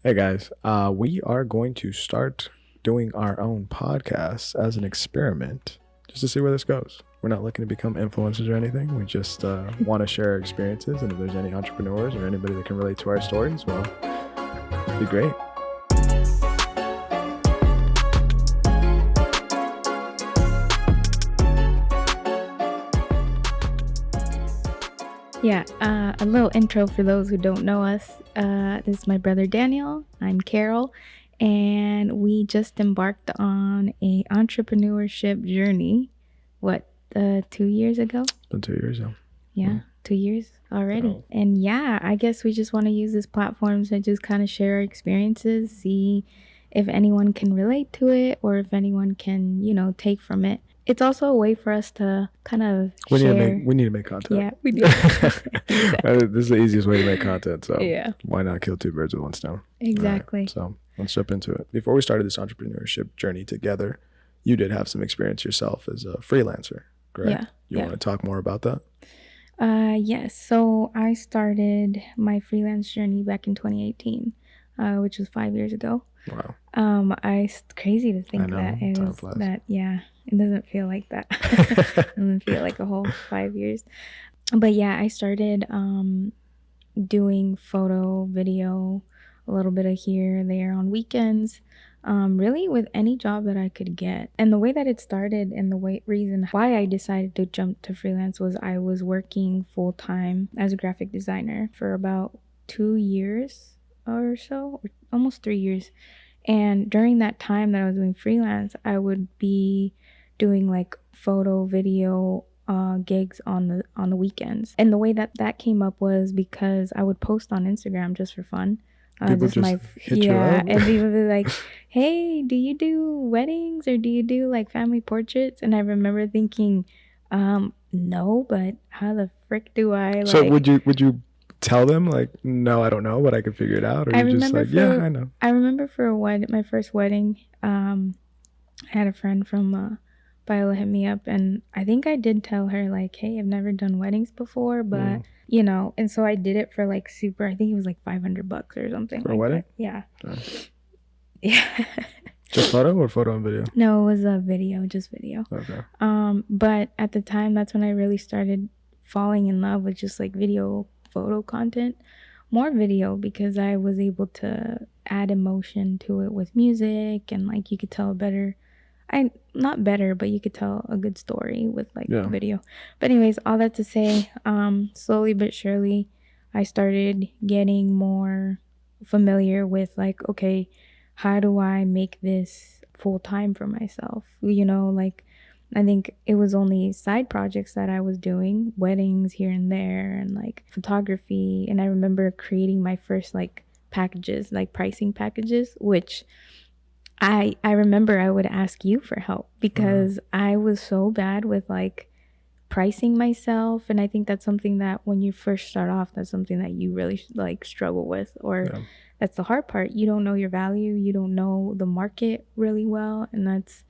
Hey guys, we are going to start doing our own podcast as an experiment just to see where this goes. We're not looking to become influencers or anything. We just want to share our experiences. And if there's any entrepreneurs or anybody that can relate to our stories, well, it'd be great. Yeah, a little intro for those who don't know us. This is my brother Daniel. I'm Carol, and we just embarked on a entrepreneurship journey. 2 years ago? It's been 2 years now. Yeah, 2 years already. Oh. And yeah, I guess we just want to use this platform to just kind of share our experiences, see if anyone can relate to it or if anyone can, take from it. It's also a way for us to kind of share. We need to make content. Yeah, we do. Exactly. This is the easiest way to make content, so yeah, why not kill two birds with one stone? exactly. Right, so let's jump into it. Before we started this entrepreneurship journey together, you did have some experience yourself as a freelancer, correct? Yeah. You want to talk more about that? Yes. So I started my freelance journey back in 2018, which was 5 years ago. Wow. Crazy to think that it was flies. that. Yeah, it doesn't feel like that. It doesn't feel like a whole 5 years. But yeah, I started doing photo, video, a little bit of here and there on weekends. Really with any job that I could get. And the way that it started and the reason why I decided to jump to freelance was I was working full-time as a graphic designer for about 2 years or so, or almost 3 years. And during that time that I was doing freelance, I would be doing like photo, video gigs on the weekends. And the way that came up was because I would post on Instagram just for fun. People just hit you up? And people would be like, hey, do you do weddings or do you do like family portraits? And I remember thinking, no, but how the frick do I So would you tell them like, no, I don't know, but I can figure it out? Or you just like, yeah, I know. I remember for my first wedding, I had a friend from Biola hit me up, and I think I did tell her like, hey, I've never done weddings before, but and so I did it for like I think it was like $500 or something. For a wedding? That. Yeah. Oh. Yeah. Just photo or photo and video? No, it was a video, just video. Okay. But at the time, that's when I really started falling in love with just like video, photo content, more video, because I was able to add emotion to it with music, and like you could tell not better, but you could tell a good story with like video. But anyways, all that to say, slowly but surely, I started getting more familiar with like, okay, how do I make this full time for myself? Like I think it was only side projects that I was doing, weddings here and there, and like photography. And I remember creating my first like packages, like pricing packages, which I remember I would ask you for help because I was so bad with like pricing myself. And I think that's something that when you first start off, that's something that you really like struggle with, or that's the hard part. You don't know your value. You don't know the market really well. And that's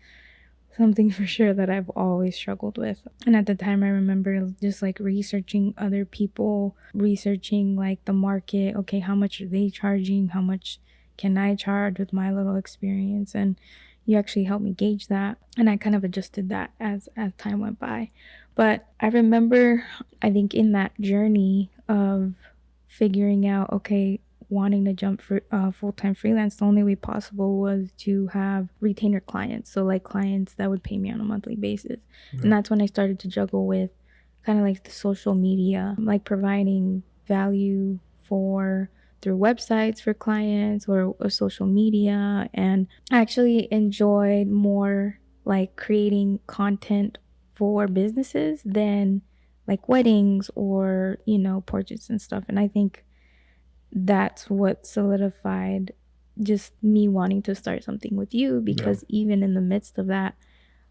something for sure that I've always struggled with. And at the time, I remember just like researching other people, researching like the market. Okay, how much are they charging? How much can I charge with my little experience? And you actually helped me gauge that. And I kind of adjusted that as time went by. But I remember, I think in that journey of figuring out, okay, wanting to jump for full-time freelance, the only way possible was to have retainer clients. So like clients that would pay me on a monthly basis. And that's when I started to juggle with kind of like the social media, like providing value through websites for clients or social media. And I actually enjoyed more like creating content for businesses than like weddings or, portraits and stuff. And I think that's what solidified just me wanting to start something with you, because even in the midst of that,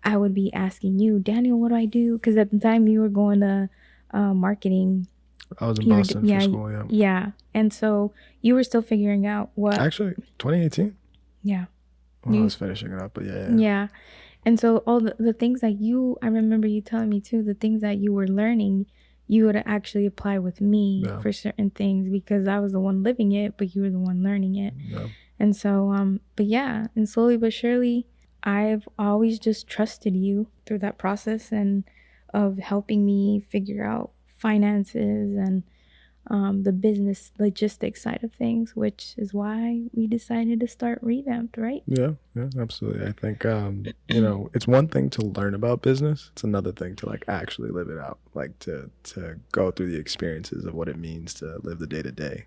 I would be asking you, Daniel, what do I do? Because at the time you were going to marketing. I was in Boston for school, Yeah. And so you were still figuring out what... Actually, 2018? Yeah. Well, I was finishing it up, but yeah. Yeah. And so all the things that I remember you telling me too, the things that you were learning, you would actually apply with me Yeah. for certain things because I was the one living it, but you were the one learning it. Yeah. And so, but yeah, and slowly but surely, I've always just trusted you through that process and of helping me figure out finances and the business logistics side of things, which is why we decided to start Revamped, right? Yeah, absolutely. I think, it's one thing to learn about business. It's another thing to like actually live it out, like to go through the experiences of what it means to live the day to day.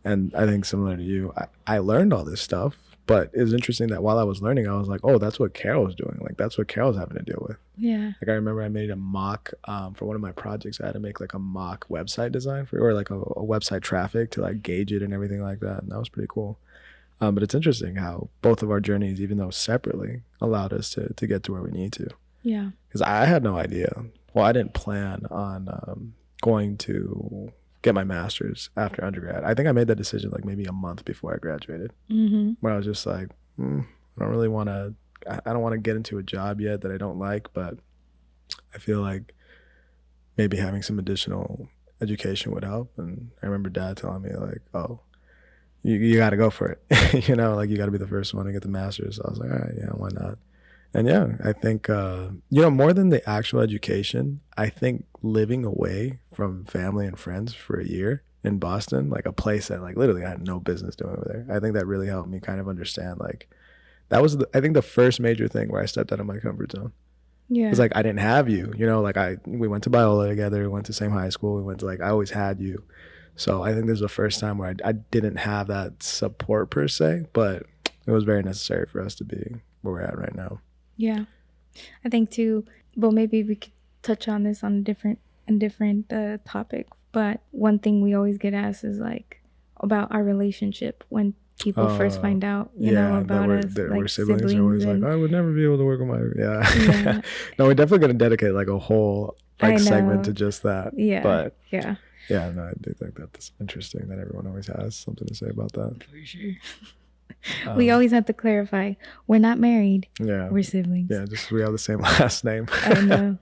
And I think similar to you, I learned all this stuff, but it was interesting that while I was learning, I was like, oh, that's what Carol was doing. Like, that's what Carol's having to deal with. Yeah. Like, I remember I made a mock for one of my projects. I had to make like a mock website design for, or like a website traffic to like gauge it and everything like that. And that was pretty cool. But it's interesting how both of our journeys, even though separately, allowed us to get to where we need to. Yeah. Because I had no idea. Well, I didn't plan on going to get my master's after undergrad. I think I made that decision like maybe a month before I graduated, where I was just like, I don't really want to, I don't want to get into a job yet that I don't like, but I feel like maybe having some additional education would help. And I remember Dad telling me like, oh, you got to go for it. Like you got to be the first one to get the master's. So I was like, all right, yeah, why not? And yeah, I think, more than the actual education, I think living away from family and friends for a year in Boston, like a place that like literally I had no business doing over there, I think that really helped me kind of understand, like, that was, I think, the first major thing where I stepped out of my comfort zone. Yeah. It's like, I didn't have you, like we went to Biola together, we went to the same high school, we went to I always had you. So I think this was the first time where I didn't have that support per se, but it was very necessary for us to be where we're at right now. Yeah, I think too. Well, maybe we could touch on this on a different topic. But one thing we always get asked is like about our relationship when people first find out, about us. Like we're siblings. Are always like, I would never be able to work with my yeah. No, we're definitely gonna dedicate like a whole segment to just that. Yeah, but yeah. Yeah, no, I do think that's interesting that everyone always has something to say about that. For sure. We always have to clarify, we're not married. Yeah. We're siblings. Yeah, just we have the same last name. I know.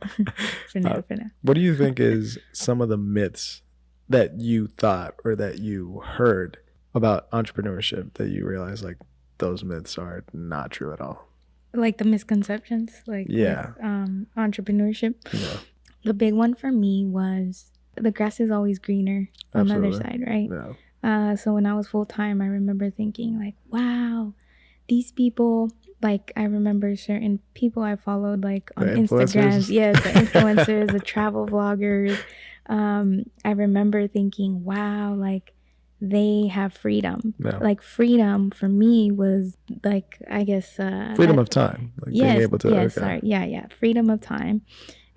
For now. What do you think is some of the myths that you thought or that you heard about entrepreneurship that you realize like those myths are not true at all? Like the misconceptions, like yeah. With, entrepreneurship. Yeah. The big one for me was the grass is always greener on the other side, right? Yeah. So when I was full-time, I remember thinking like, wow, these people, like I remember certain people I followed like on Instagram. Yes, the influencers, the travel vloggers. I remember thinking, wow, like they have freedom. Yeah. Like freedom for me was like, I guess. Freedom of time. Like yes, being able to, yes, sorry. Yeah. Freedom of time.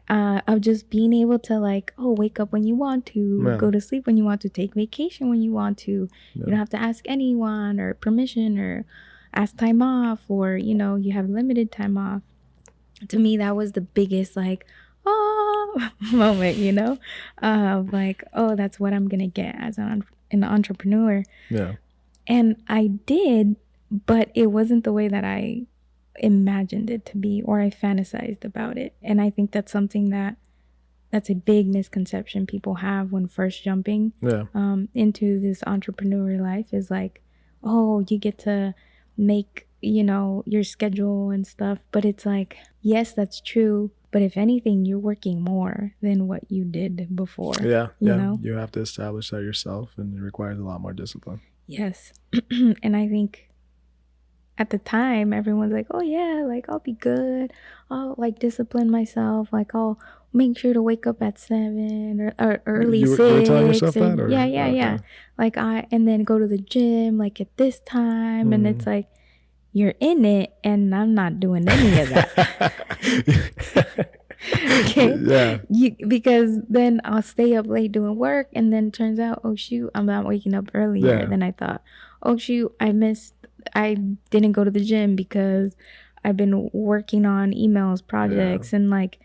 Of just being able to like, wake up when you want to, go to sleep when you want to, take vacation when you want to. Yeah. You don't have to ask anyone or permission or ask time off, or you have limited time off. To me, that was the biggest like moment, like, that's what I'm gonna get as an entrepreneur. Yeah. And I did, but it wasn't the way that I imagined it to be, or I fantasized about it. And I think that's something that's a big misconception people have when first jumping into this entrepreneur life, is like, you get to make your schedule and stuff. But it's like, yes, that's true, but if anything, you're working more than what you did before. You know, you have to establish that yourself, and it requires a lot more discipline. Yes. And I think at the time, everyone's like, like I'll be good. I'll like discipline myself. Like I'll make sure to wake up at 7 or early 6. You were telling yourself that? Or? Yeah. Like and then go to the gym like at this time. And it's like, you're in it and I'm not doing any of that. Okay. Yeah. Because then I'll stay up late doing work, and then turns out, oh shoot, I'm not waking up earlier than I thought. Oh shoot, I didn't go to the gym because I've been working on emails, projects, and like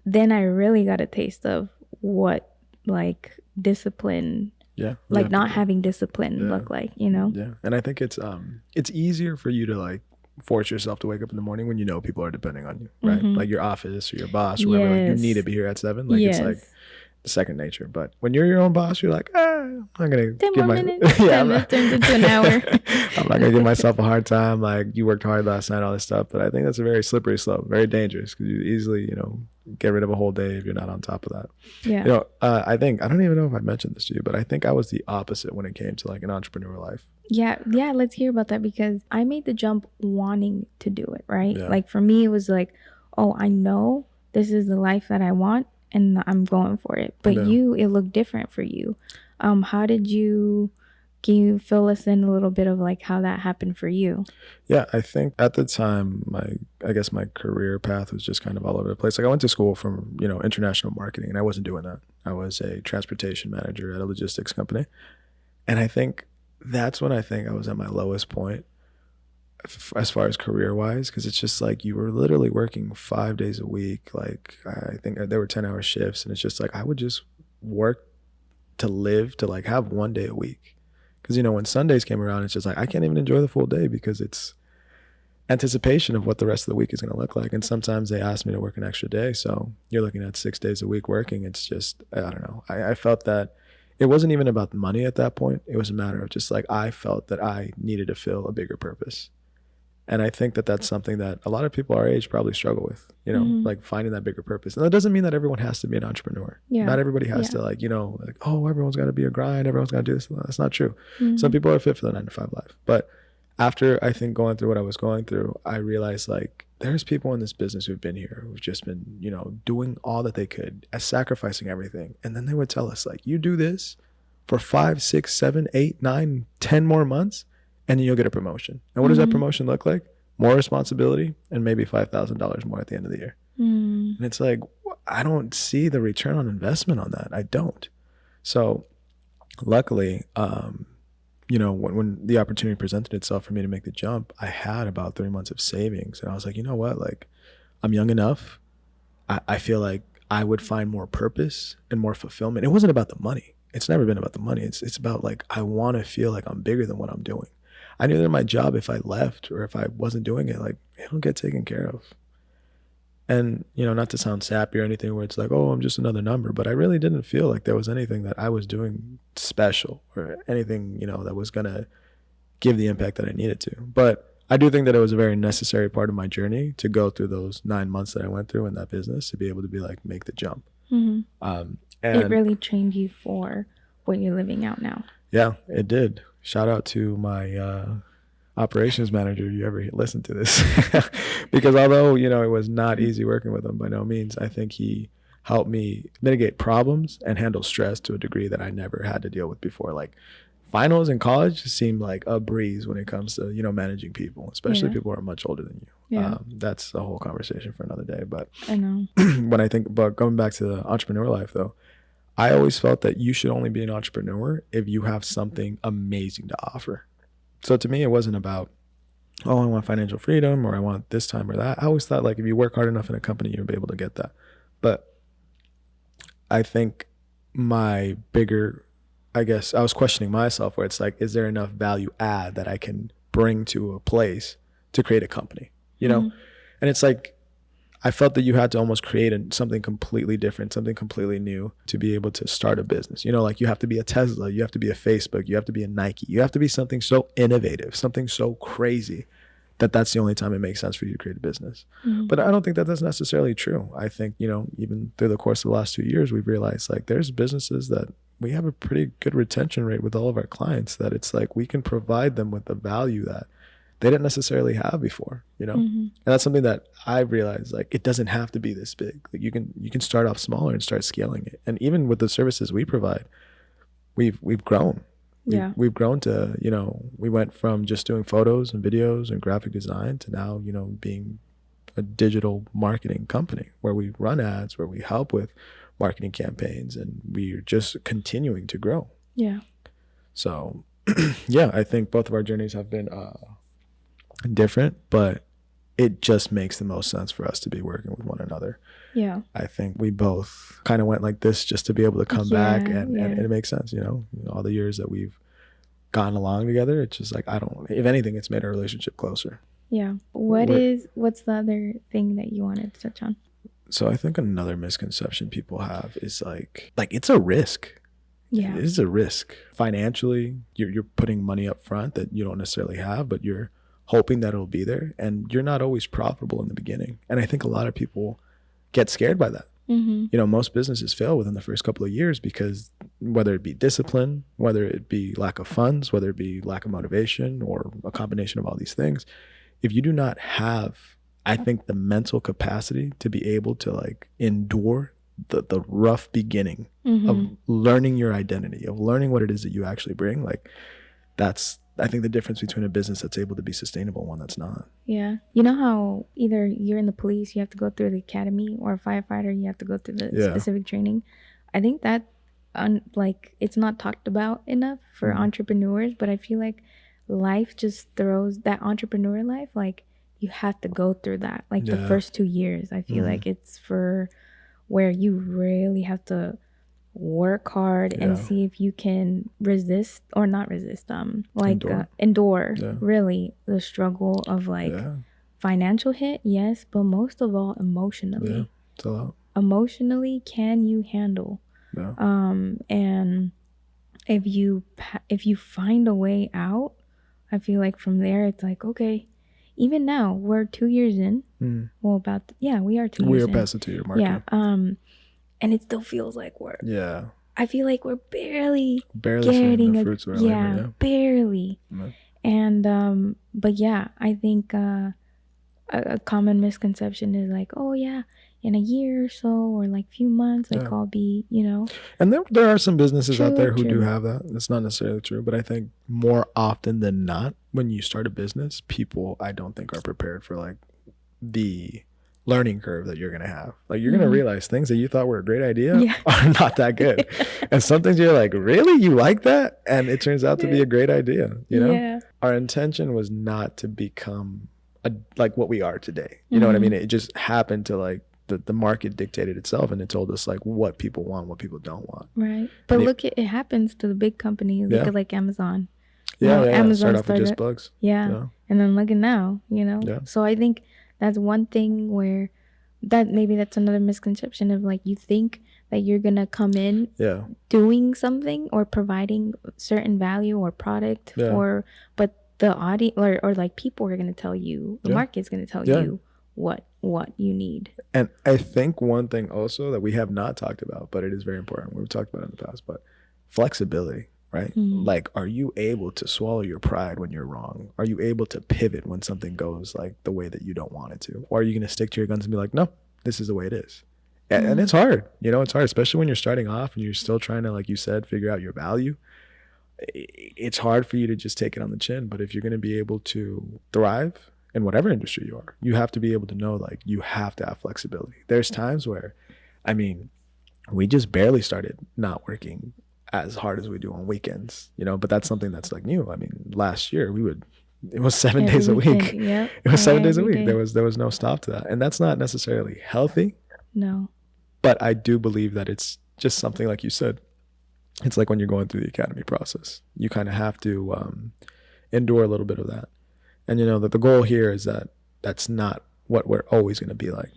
then I really got a taste of what like discipline, like not having discipline look like, Yeah, and I think it's easier for you to like force yourself to wake up in the morning when you know people are depending on you, right? Like your office or your boss or whoever, like you need to be here at 7. Like it's like second nature. But when you're your own boss, you're like, I'm not gonna 10 give more my minutes. yeah, 10 minutes turns into an hour. I'm not gonna give myself a hard time. Like, you worked hard last night, all this stuff. But I think that's a very slippery slope, very dangerous, because you easily, get rid of a whole day if you're not on top of that. Yeah. I think, I don't even know if I mentioned this to you, but I think I was the opposite when it came to like an entrepreneur life. Yeah, let's hear about that, because I made the jump wanting to do it, right? Yeah. Like for me, it was like, oh, I know this is the life that I want and I'm going for it. But Yeah. it looked different for you. How did you, can you fill us in a little bit of like how that happened for you? Yeah, I think at the time, I guess my career path was just kind of all over the place. Like, I went to school from, international marketing, and I wasn't doing that. I was a transportation manager at a logistics company. And I think that's when I think I was at my lowest point as far as career wise, because it's just like you were literally working 5 days a week. Like, I think there were 10-hour shifts, and it's just like I would just work to live, to like have one day a week. Because, when Sundays came around, it's just like I can't even enjoy the full day because it's anticipation of what the rest of the week is going to look like. And sometimes they ask me to work an extra day. So you're looking at 6 days a week working. It's just, I don't know. I felt that it wasn't even about the money at that point. It was a matter of just like, I felt that I needed to fill a bigger purpose. And I think that that's something that a lot of people our age probably struggle with, like finding that bigger purpose. And that doesn't mean that everyone has to be an entrepreneur. Yeah. Not everybody has to like, oh, everyone's got to be a grind. Everyone's got to do this. That's not true. Mm-hmm. Some people are fit for the 9-to-5 life. But after I think going through what I was going through, I realized like there's people in this business who've been here, who've just been, doing all that they could, sacrificing everything. And then they would tell us like, you do this for 5, 6, 7, 8, 9, 10 more months, and then you'll get a promotion. And what does that promotion look like? More responsibility and maybe $5,000 more at the end of the year. And it's like, I don't see the return on investment on that. I don't. So luckily, when the opportunity presented itself for me to make the jump, I had about 3 months of savings. And I was like, you know what? Like, I'm young enough. I feel like I would find more purpose and more fulfillment. It wasn't about the money. It's never been about the money. It's about like, I want to feel like I'm bigger than what I'm doing. I knew that my job, if I left or if I wasn't doing it, like, it'll get taken care of. And, not to sound sappy or anything where it's like, oh, I'm just another number, but I really didn't feel like there was anything that I was doing special or anything, that was going to give the impact that I needed to. But I do think that it was a very necessary part of my journey to go through those 9 months that I went through in that business to be able to be like, make the jump. Mm-hmm. And it really trained you for what you're living out now. Yeah, it did. Shout out to my operations manager, if you ever listen to this. Because although, it was not easy working with him by no means, I think he helped me mitigate problems and handle stress to a degree that I never had to deal with before. Like, finals in college seemed like a breeze when it comes to, managing people, especially people who are much older than you. Yeah. That's a whole conversation for another day. But I know. when I think about going back to the entrepreneur life, though, I always felt that you should only be an entrepreneur if you have something amazing to offer. So to me, it wasn't about, oh, I want financial freedom or I want this time or that. I always thought like if you work hard enough in a company, you'll be able to get that. But I think my bigger, I guess I was questioning myself where it's like, is there enough value add that I can bring to a place to create a company, And it's like, I felt that you had to almost create something completely different, something completely new to be able to start a business. Like you have to be a Tesla, you have to be a Facebook, you have to be a Nike, you have to be something so innovative, something so crazy that's the only time it makes sense for you to create a business. But I don't think that that's necessarily true. I think, even through the course of the last 2 years, we've realized like there's businesses that we have a pretty good retention rate with all of our clients, that it's like we can provide them with the value that they didn't necessarily have before, And that's something that I've realized, like, it doesn't have to be this big. Like you can start off smaller and start scaling it. And even with the services we provide, we've grown. We've grown to, we went from just doing photos and videos and graphic design to now, being a digital marketing company where we run ads, where we help with marketing campaigns, and we're just continuing to grow. Yeah. So, yeah, I think both of our journeys have been different, but it just makes the most sense for us to be working with one another. Yeah. I think we both kind of went like this just to be able to come back and it makes sense, all the years that we've gone along together, it's just like, if anything, it's made our relationship closer. Yeah. What's the other thing that you wanted to touch on? So I think another misconception people have is like it's a risk. Yeah. It is a risk. Financially, you're putting money up front that you don't necessarily have, but you're hoping that it'll be there, and you're not always profitable in the beginning. And I think a lot of people get scared by that. You know, most businesses fail within the first couple of years because whether it be discipline, whether it be lack of funds, whether it be lack of motivation, or a combination of all these things, if you do not have, I think, the mental capacity to be able to like endure the rough beginning of learning your identity, of learning what it is that you actually bring, like that's, I think, the difference between a business that's able to be sustainable and one that's not. Yeah. You know how either you're in the police, you have to go through the academy, or a firefighter, you have to go through the specific training. I think that like it's not talked about enough for entrepreneurs, but I feel like life just throws that entrepreneur life, like you have to go through that, like the first 2 years. I feel like it's for where you really have to work hard and see if you can resist or not resist, like endure really the struggle of like financial hit, yes, but most of all emotionally. It's a lot. Emotionally, can you handle? And if you find a way out, I feel like from there it's like, okay, even now we're 2 years in. Well, about we are 2 years in. We're past the 2-year mark. And it still feels like we're I feel like we're barely seeing the fruits of our labor, barely. And but yeah, I think a common misconception is like, oh yeah, in a year or so, or like few months, like I'll be, you know. And there are some businesses out there who do have that. That's not necessarily true, but I think more often than not, when you start a business, people, I don't think, are prepared for like the learning curve that you're going to have. Like you're going to realize things that you thought were a great idea are not that good. And some things you're like, really? You like that? And it turns out to be a great idea, you know? Our intention was not to become like what we are today. You know what I mean? It just happened to like the market dictated itself, and it told us like what people want, what people don't want. Right. But look, it happens to the big companies. Look at like Amazon. Amazon started off with just bugs. And then look at now, you know? So I think that's one thing where that's another misconception of like, you think that you're gonna come in doing something or providing certain value or product but the audience or like people are gonna tell you, the market's gonna tell you what you need. And I think one thing also that we have not talked about, but it is very important, we've talked about it in the past, but flexibility. Right? Like, are you able to swallow your pride when you're wrong? Are you able to pivot when something goes like the way that you don't want it to? Or are you going to stick to your guns and be like, no, this is the way it is? And it's hard, you know, it's hard, especially when you're starting off and you're still trying to, like you said, figure out your value. It's hard for you to just take it on the chin. But if you're going to be able to thrive in whatever industry you are, you have to be able to know, like, you have to have flexibility. There's times where, I mean, we just barely started not working as hard as we do on weekends, you know, but that's something that's like new. I mean, last year it was 7 days a week. It was 7 days a week. There was no stop to that. And that's not necessarily healthy. No. But I do believe that it's just something, like you said, it's like when you're going through the academy process, you kind of have to endure a little bit of that. And, you know, that the goal here is that that's not what we're always going to be like.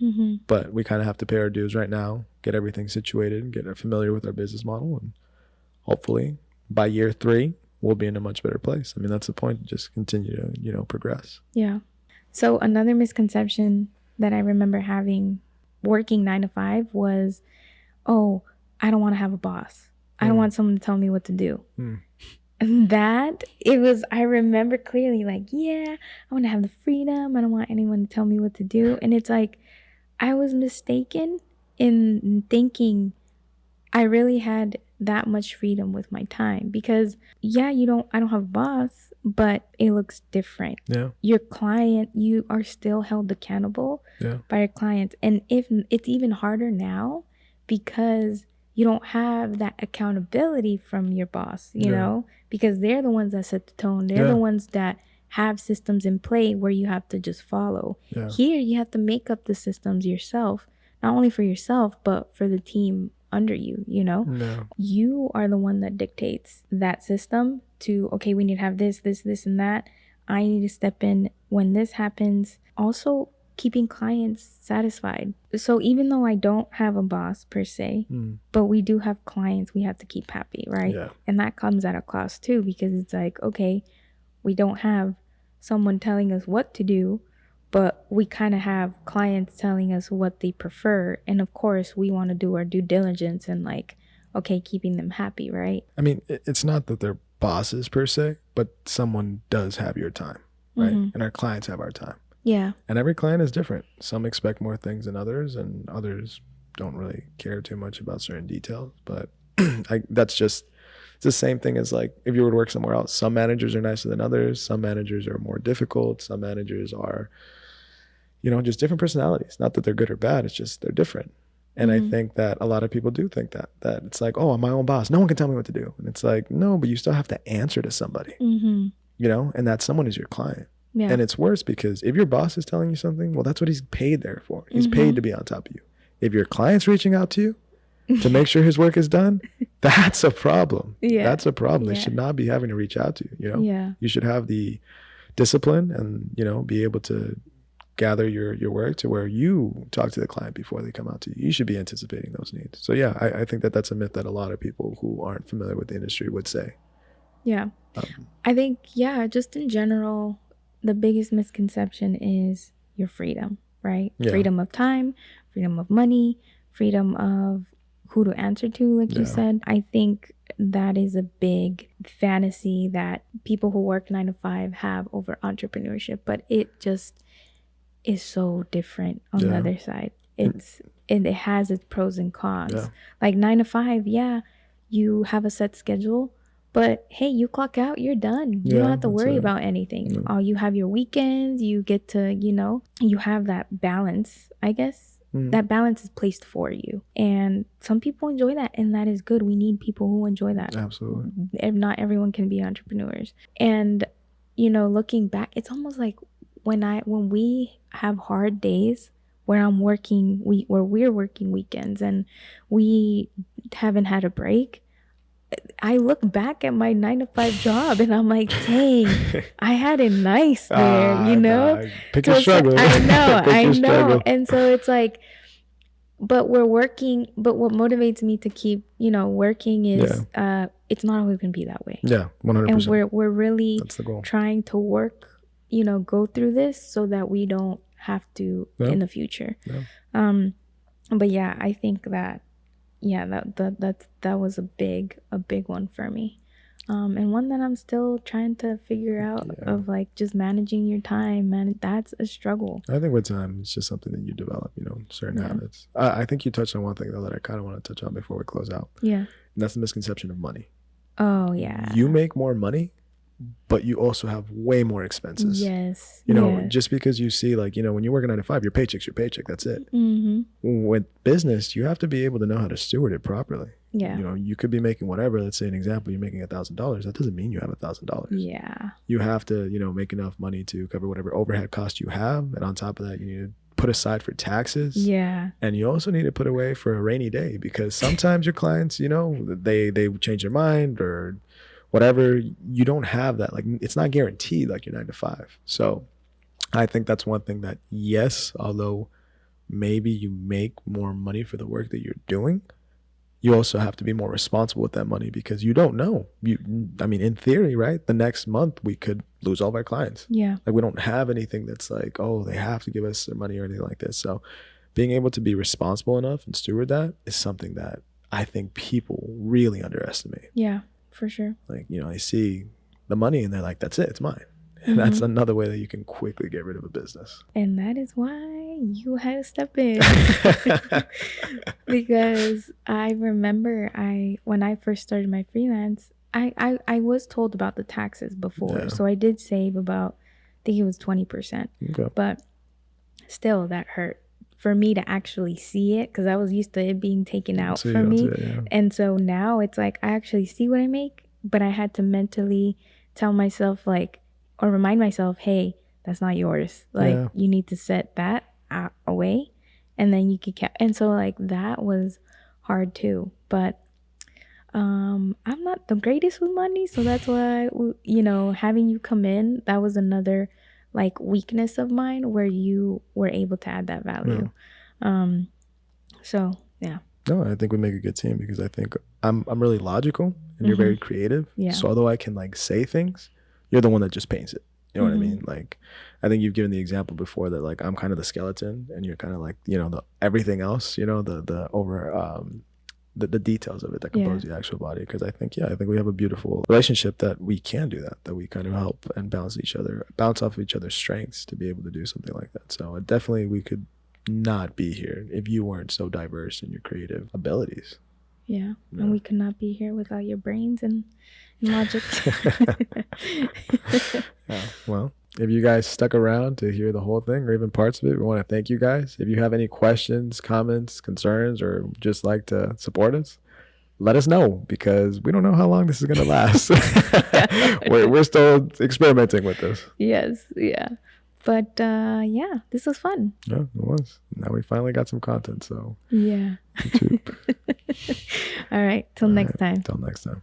But we kind of have to pay our dues right now, get everything situated, get familiar with our business model, and hopefully by year 3 we'll be in a much better place. I mean, that's the point, just continue to, you know, progress. So another misconception that I remember having working 9 to 5 was, oh, I don't want to have a boss. I don't want someone to tell me what to do. And I remember clearly, like, I want to have the freedom. I don't want anyone to tell me what to do. And it's like, I was mistaken in thinking I really had that much freedom with my time, because I don't have a boss, but it looks different. Your client, you are still held accountable by your clients. And if it's even harder now because you don't have that accountability from your boss, you know, because they're the ones that set the tone. They're the ones that have systems in play where you have to just follow. Here you have to make up the systems yourself, not only for yourself but for the team under you, you know. You are the one that dictates that system to, okay, we need to have this and that. I need to step in when this happens. Also, keeping clients satisfied. So even though I don't have a boss per se, but we do have clients we have to keep happy, right? Yeah. And that comes at a cost too, because it's like, okay, we don't have someone telling us what to do, but we kind of have clients telling us what they prefer. And of course, we want to do our due diligence and like, okay, keeping them happy, right? I mean, it's not that they're bosses per se, but someone does have your time, right? And our clients have our time. Yeah. And every client is different. Some expect more things than others, and others don't really care too much about certain details. But that's just, it's the same thing as like if you were to work somewhere else. Some managers are nicer than others. Some managers are more difficult. Some managers are, you know, just different personalities. Not that they're good or bad. It's just they're different. And I think that a lot of people do think that it's like, oh, I'm my own boss. No one can tell me what to do. And it's like, no, but you still have to answer to somebody, you know, and that someone is your client. Yeah. And it's worse because if your boss is telling you something, well, that's what he's paid there for. He's paid to be on top of you. If your client's reaching out to you to make sure his work is done, that's a problem. Yeah. That's a problem. They should not be having to reach out to you, you know? Yeah. You should have the discipline and, you know, be able to gather your work to where you talk to the client before they come out to you. You should be anticipating those needs. So yeah, I think that that's a myth that a lot of people who aren't familiar with the industry would say. Yeah. I think, yeah, just in general, the biggest misconception is your freedom, right? Yeah. Freedom of time, freedom of money, freedom of who to answer to, like you said. I think that is a big fantasy that people who work 9 to 5 have over entrepreneurship, but it just is so different on the other side. It has its pros and cons. Yeah. Like 9 to 5, you have a set schedule, but hey, you clock out, you're done. You don't have to worry about anything. You have your weekends, you get to, you know, you have that balance, I guess. That balance is placed for you. And some people enjoy that, and that is good. We need people who enjoy that. Absolutely. If not everyone can be entrepreneurs. And, you know, looking back, it's almost like when we have hard days where we're working weekends and we haven't had a break, I look back at my 9 to 5 job and I'm like, dang, I had it nice there, you know? Pick your struggle. I know. Struggle. And so it's like, but we're working, but what motivates me to keep, you know, working is it's not always going to be that way. Yeah, 100%. And we're really trying to work, you know, go through this so that we don't have to in the future. Yeah. But yeah, I think that that was a big one for me. And one that I'm still trying to figure out of like just managing your time, man, that's a struggle. I think with time, it's just something that you develop, you know, certain habits. I think you touched on one thing though that I kind of want to touch on before we close out. Yeah. And that's the misconception of money. Oh yeah. You make more money, but you also have way more expenses. Yes. You know, just because you see like, you know, when you work a 9 to 5, your paycheck's your paycheck. That's it. With business, you have to be able to know how to steward it properly. Yeah. You know, you could be making whatever. Let's say an example, you're making $1,000. That doesn't mean you have $1,000. Yeah. You have to, you know, make enough money to cover whatever overhead cost you have. And on top of that, you need to put aside for taxes. Yeah. And you also need to put away for a rainy day because sometimes your clients, you know, they change their mind or whatever. You don't have that. Like, it's not guaranteed like your 9 to 5. So I think that's one thing that, yes, although maybe you make more money for the work that you're doing, you also have to be more responsible with that money because you don't know. I mean, in theory, right? The next month we could lose all of our clients. Yeah. Like we don't have anything that's like, oh, they have to give us their money or anything like this. So being able to be responsible enough and steward that is something that I think people really underestimate. Yeah, for sure. Like, you know, they see the money and they're like, that's it, it's mine. And that's another way that you can quickly get rid of a business. And that is why you had to step in. Because I remember when I first started my freelance, I was told about the taxes before. Yeah. So I did save about, I think it was 20%. Okay. But still, that hurt for me to actually see it because I was used to it being taken out from me. And so now it's like I actually see what I make, but I had to mentally tell myself like, or remind myself, hey, that's not yours. Like you need to set that away and then you can and so like that was hard too. But I'm not the greatest with money, so that's why, you know, having you come in, that was another like weakness of mine where you were able to add that value. So yeah. No, I think we make a good team because I think I'm really logical and you're very creative. Yeah. So although I can like say things, you're the one that just paints it. You know what I mean? Like, I think you've given the example before that like I'm kind of the skeleton and you're kind of like, you know, the everything else, you know, the details of it that compose the actual body. Because I think we have a beautiful relationship that we can do that we kind of help and bounce off of each other's strengths to be able to do something like that. So definitely we could not be here if you weren't so diverse in your creative abilities. Yeah. And we could not be here without your brains and logic. Yeah. Well, if you guys stuck around to hear the whole thing or even parts of it, we want to thank you guys. If you have any questions, comments, concerns, or just like to support us, let us know because we don't know how long this is going to last. We're still experimenting with this. Yes. Yeah. But yeah, this was fun. Yeah, it was. Now we finally got some content. So yeah. YouTube. All right. Till next time. Till next time.